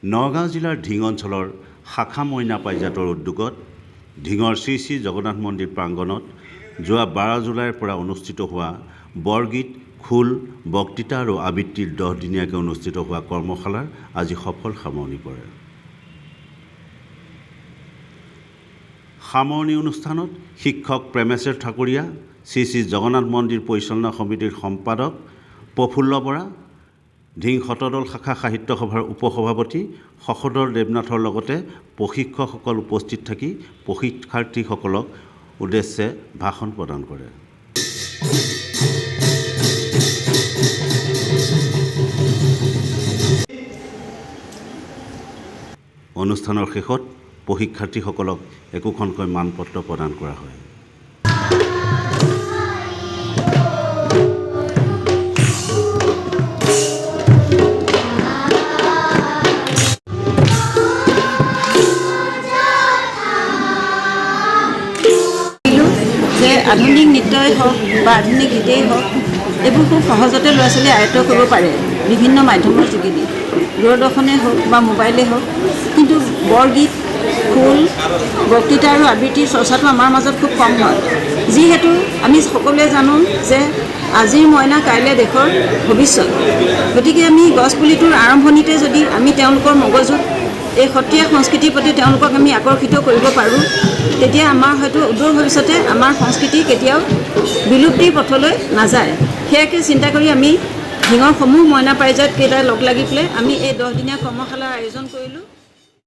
নগাঁও জিলাৰ ঢিং অঞ্চলৰ শাখা মইনা পাৰিজাতৰ উদ্যোগত ঢিঙৰ শ্ৰী শ্ৰী জগন্নাথ মন্দিৰ প্ৰাংগণত যোৱা 12 জুলাইৰ পৰা অনুষ্ঠিত হোৱা বৰগীত খোল বক্তৃতা আৰু আবৃত্তিৰ 10 দিনীয়াকৈ অনুষ্ঠিত হোৱা কৰ্মশালাৰ আজি সফল সামৰণি পৰে। সামৰণি অনুষ্ঠানত শিক্ষক প্ৰেমেশ্বৰ ঠাকুৰীয়া, শ্ৰী শ্ৰী জগন্নাথ মন্দিৰ পৰিচালনা সমিতিৰ সম্পাদক প্ৰফুল্ল বৰা, ঢিং শতদল শাখা সাহিত্য সভাৰ উপসভাপতি শশধৰ দেৱনাথৰ লগতে প্ৰশিক্ষকসকল উপস্থিত থাকি প্ৰশিক্ষাৰ্থীসকলক উদ্দেশ্যে ভাষণ প্ৰদান কৰে। অনুষ্ঠানৰ শেষত প্ৰশিক্ষাৰ্থীসকলক একোখনকৈ মানপত্ৰ প্ৰদান কৰা হয়। যে আধুনিক নৃত্যই হওক বা আধুনিক গীতেই হওক এইবোৰ খুব সহজতে ল'ৰা ছোৱালীয়ে আয়ত্ত কৰিব পাৰে বিভিন্ন মাধ্যমৰ যোগেদি, দূৰদৰ্শনেই হওক বা মোবাইলেই হওক। কিন্তু বৰগীত খোল বক্তৃতা আৰু আবৃত্তিৰ চৰ্চাটো আমাৰ মাজত খুব কম হয়, যিহেতু আমি সকলোৱে জানো যে আজিৰ মইনা কাইলৈ দেশৰ ভৱিষ্যত। গতিকে আমি গছপুলিটোৰ আৰম্ভণিতে যদি আমি তেওঁলোকৰ মগজুত এই সত্ৰীয়া সংস্কৃতিৰ প্ৰতি তেওঁলোকক আমি আকৰ্ষিত কৰিব পাৰোঁ, তেতিয়া আমাৰ হয়তো অদূৰ ভৱিষ্যতে আমাৰ সংস্কৃতি কেতিয়াও বিলুপ্তিৰ পথলৈ নাযায়। সেয়াকে চিন্তা কৰি আমি ঢিঙৰ সমূহ মইনা পাৰিজাত কেইটাই লগ লাগি পেলাই আমি এই 10 দিনীয়া কৰ্মশালাৰ আয়োজন কৰিলোঁ।